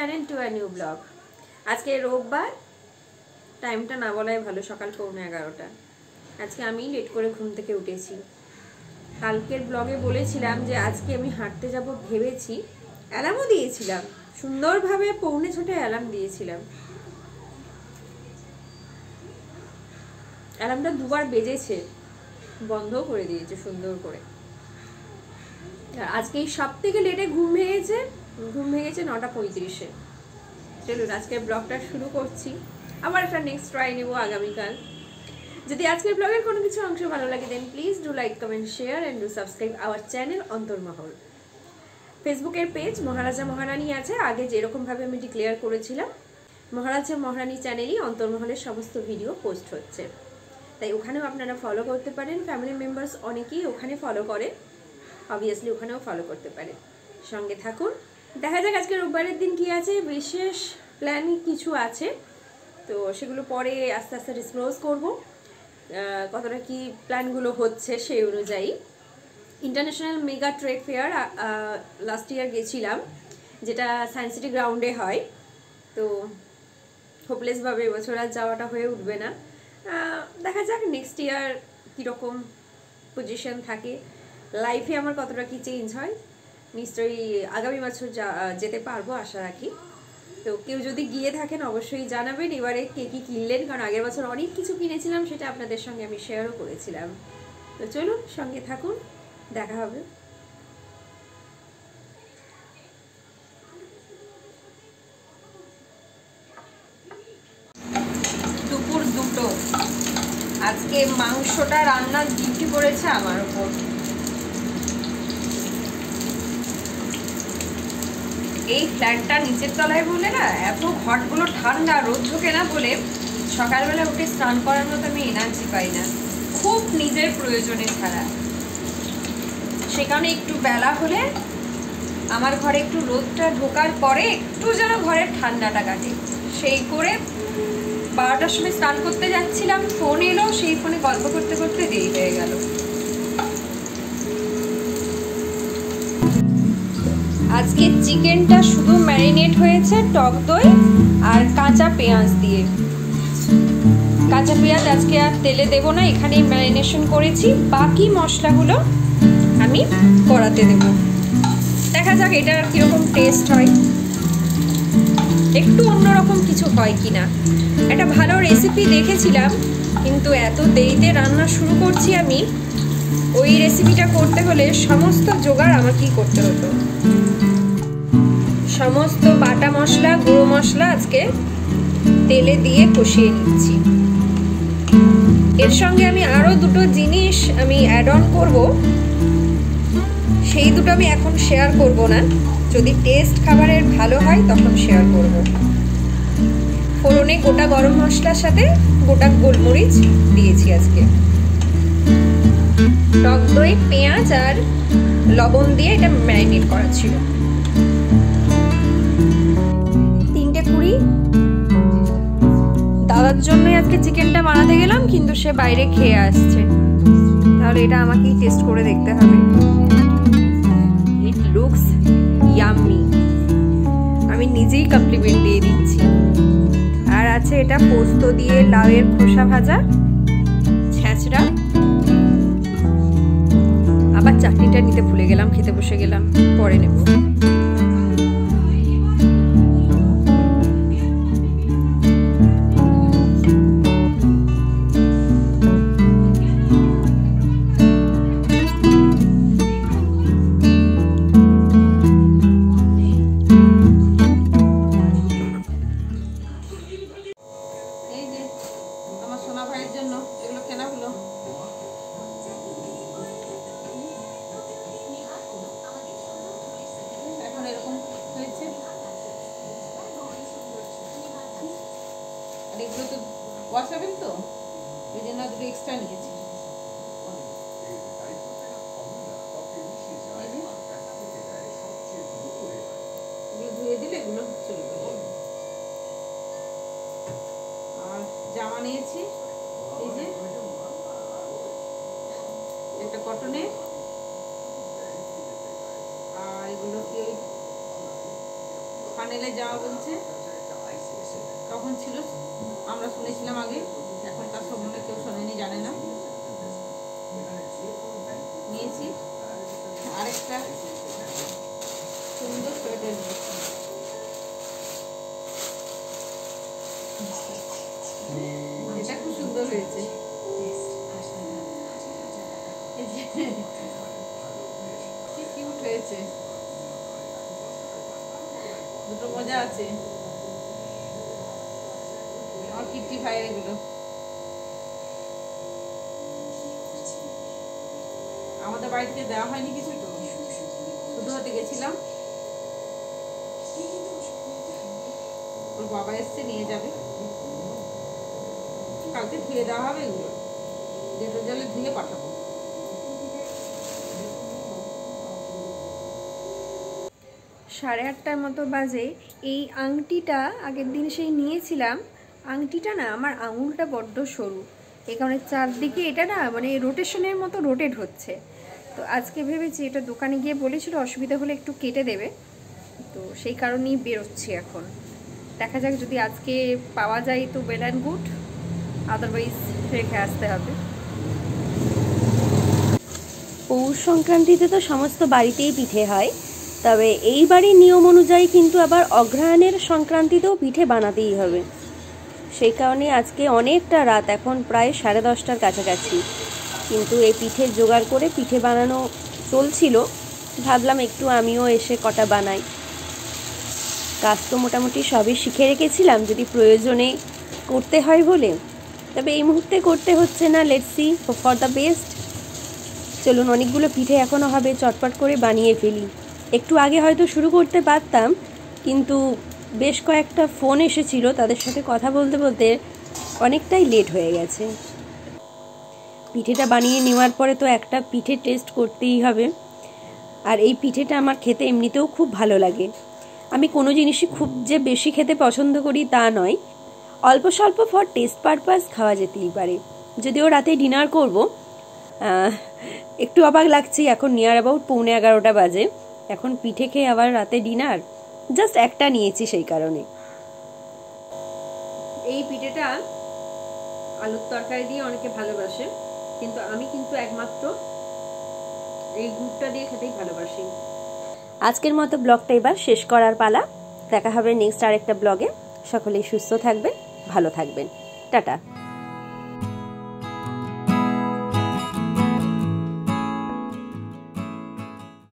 channel to a new vlog. আজকে রোববার, টাইমটা না বলাই ভালো, সকাল 11:15। আজকে আমি লেট করে ঘুম থেকে উঠেছি। কালকের ব্লগে বলেছিলাম যে আজকে আমি হাঁটতে যাব ভেবেছি, অ্যালার্মও দিয়েছিলাম, সুন্দরভাবে 6:45 অ্যালার্ম দিয়েছিলাম। অ্যালার্মটা দুবার বেজেছে, বন্ধ করে দিয়েছে সুন্দর করে। আজকে সব থেকে লেটে ঘুম ভেঙেছে 9:35-এ। চলুন আজকের ব্লগটা শুরু করছি। আবার একটা নেক্সট ট্রাই নেব আগামীকাল। যদি আজকের ব্লগের কোনো কিছু অংশ ভালো লাগে then please do like, comment, share and do subscribe our channel Antarmahal. ফেসবুকের পেজ মহারাজা মহারানী আছে, আগে যেরকমভাবে আমি ডিক্লেয়ার করেছিলাম মহারাজা মহারানী চ্যানেলই অন্তর্মহলের সমস্ত ভিডিও পোস্ট হচ্ছে, তাই ওখানেও আপনারা ফলো করতে পারেন। ফ্যামিলি মেম্বার্স অনেকেই ওখানে ফলো করে, অবভিয়াসলি ওখানেও ফলো করতে পারে। সঙ্গে থাকুন, দেখা যাক আজকে রোববারের দিন কি আছে। বিশেষ প্ল্যান কিছু আছে, তো সেগুলো পরে আস্তে আস্তে ডিসক্লোজ করব, কতটা কি প্ল্যানগুলো হচ্ছে সেই অনুযায়ী। International mega trade fair last year গেছিলাম, যেটা সায়েন্স সিটি গ্রাউন্ডে হয়। তো হোপলেসভাবে এবছর আর যাওয়াটা হয়ে উঠবে না। দেখা যাক নেক্সট ইয়ার কীরকম পজিশন থাকে, লাইফে আমার কতটা কি চেঞ্জ হয়। নিশ্চয়ই আগামী বছর যেতে পারবো আশা রাখি। তো কেউ যদি গিয়ে থাকেন অবশ্যই জানাবেন এবারে কে কী কিনলেন, কারণ আগের বছর অনেক কিছু কিনেছিলাম, সেটা আপনাদের সঙ্গে আমি শেয়ারও করেছিলাম। তো চলুন সঙ্গে থাকুন, দেখা হবে। দুপুর 2টো, আজকে মাংসটা রান্নার ডিউটি পড়েছে আমার উপর। এই ফ্ল্যাটটা নিচের তলায় বলে না, এত ঘরগুলো ঠান্ডা, রোদ ঢোকে না বলে সকালবেলা উঠে স্নান করার মতো আমি এনার্জি পাই না, খুব নিজের প্রয়োজনে ছাড়া। সে কারণে একটু বেলা হলে আমার ঘরে একটু রোদটা ঢোকার পরে একটু যেন ঘরের ঠান্ডাটা কাটে, সেই করে 12টার সময় স্নান করতে যাচ্ছিলাম, ফোন এলো, সেই ফোনে গল্প করতে করতে দেরি হয়ে গেল। আজকে চিকেনটা শুধু ম্যারিনেট হয়েছে টক দই আর কাঁচা পেঁয়াজ দিয়ে। কাঁচা পেঁয়াজ আজকে আর তেলে দেবো না, এখানেই ম্যারিনেশন করেছি। বাকি মশলাগুলো আমি কড়াতে দেব। দেখা যাক এটার কীরকম টেস্ট হয়, একটু অন্যরকম কিছু হয় কি না। একটা ভালো রেসিপি দেখেছিলাম, কিন্তু এত দেরিতে রান্না শুরু করছি আমি, ওই রেসিপিটা করতে হলে সমস্ত জোগাড় আমাকেই করতে হতো। সমস্ত বাটা মশলা, গুঁড়ো মশলা আজকে তেলে দিয়ে কষিয়ে নিচ্ছি। এর সঙ্গে আমি আরও দুটো জিনিস আমি অ্যাড অন করবো, সেই দুটো আমি এখন শেয়ার করব না, যদি টেস্ট খাবারের ভালো হয় তখন শেয়ার করব। ফোড়নে গোটা গরম মশলার সাথে গোটা গোলমরিচ দিয়েছি আজকে। টক দই, পেঁয়াজ আর লবণ দিয়ে এটা ম্যারিনেট করা ছিল। 3:20 দাদার জন্যই আজকে চিকেনটা বানাতে গেলাম, কিন্তু সে বাইরে খেয়ে আসছে, তাহলে এটা আমাকেই টেস্ট করে দেখতে হবে। ইট লুকস ইয়াম্মি, আমি নিজেই কমপ্লিমেন্ট দিয়ে দিচ্ছি। আর আছে এটা পোস্ত দিয়ে লাউয়ের খোসা ভাজা, ছ্যাঁচড়া, আবার চাটনিটা নিতে ভুলে গেলাম, খেতে বসে গেলাম, পরে নেব। এগুলো তো ওয়াশাবেল, তো ওই জন্য দুটো এক্সট্রা নিয়েছি। এগুলো ধুয়ে দিলে এগুলো চলে যাবে। আর জামা নিয়েছি, এই যে একটা কটনের, আর এগুলো কি ওই শানেলে যাওয়া বলছে, কখন ছিল আমরা শুনেছিলাম আগে, এখনকার সব মনে কেউ শোনেনি, জানে না। নিয়েছি আরেকটা সুন্দর সোয়েটার নিয়েছি, এটা খুব সুন্দর হয়েছে। কি কিউট হয়েছে, দুটো মজা আছে। আমার কিট্টি ভাইয়ের এগুলো, আমাদের বাড়িতে দেওয়া হয়নি কিছু, তো শুধু হতে গেছিলাম, ওর বাবা এসছে নিয়ে যাবে, কালকে ধুয়ে দেওয়া হবে, এগুলো ডেটল জলে ধুয়ে পাঠাবো। 8:30টার মতো বাজে। এই আংটিটা আগের দিন সেই নিয়েছিলাম, আংটিটা না আমার আঙুলটা বড্ড সরু, এই কারণে চারদিকে এটা না মানে রোটেশনের মতো রোটেট হচ্ছে। তো আজকে ভেবেছি এটা দোকানে গিয়ে বলেছিল অসুবিধা হলে একটু কেটে দেবে, তো সেই কারণেই বেরোচ্ছি এখন। দেখা যাক যদি আজকে পাওয়া যায় তো ওয়েল অ্যান্ড গুড, আদারওয়াইজ রেখে আসতে হবে। পৌষ সংক্রান্তিতে তো সমস্ত বাড়িতেই পিঠে হয়, তবে এই বাড়ির নিয়ম অনুযায়ী কিন্তু আবার অগ্রহায়ণের সংক্রান্তিতেও পিঠে বানাতেই হবে। সেই কারণে আজকে অনেকটা রাত, এখন প্রায় 10:30টার কাছাকাছি, কিন্তু এই পিঠের জোগাড় করে পিঠে বানানো চলছিল। ভাবলাম একটু আমিও এসে কটা বানাই। কাজ তো মোটামুটি সবই শিখে রেখেছিলাম যদি প্রয়োজনে করতে হয় বলে, তবে এই মুহূর্তে করতে হচ্ছে না। Let's see for the best. চলুন, অনেকগুলো পিঠে এখনও হবে, চটপট করে বানিয়ে ফেলি। একটু আগে হয়তো শুরু করতে পারতাম, কিন্তু বেশ কয়েকটা ফোন এসেছিল, তাদের সাথে কথা বলতে বলতে অনেকটাই লেট হয়ে গেছে। পিঠেটা বানিয়ে নেওয়ার পরে তো একটা পিঠে টেস্ট করতেই হবে, আর এই পিঠেটা আমার খেতে এমনিতেও খুব ভালো লাগে। আমি কোনো জিনিসই খুব যে বেশি খেতে পছন্দ করি তা নয়, অল্প স্বল্প ফর টেস্ট পারপাস খাওয়া যেতেই পারে। যদিও রাতে ডিনার করব, একটু অবাক লাগছে, এখন নিয়ার অ্যাবাউট 11:15 বাজে, এখন পিঠে খেয়ে আবার রাতে ডিনার, জাস্ট একটা নিয়েছি সেই কারণে। এই পিঠেটা আলুর তরকারি দিয়ে অনেকে ভালোবাসে, কিন্তু আমি কিন্তু একমাত্র এই গুড়টা দিয়ে খেতেই ভালোবাসি। আজকের মতো ব্লগটা এবার শেষ করার পালা। দেখা হবে নেক্সট আরেকটা ব্লগে। সকলেই সুস্থ থাকবেন, ভালো থাকবেন। টাটা।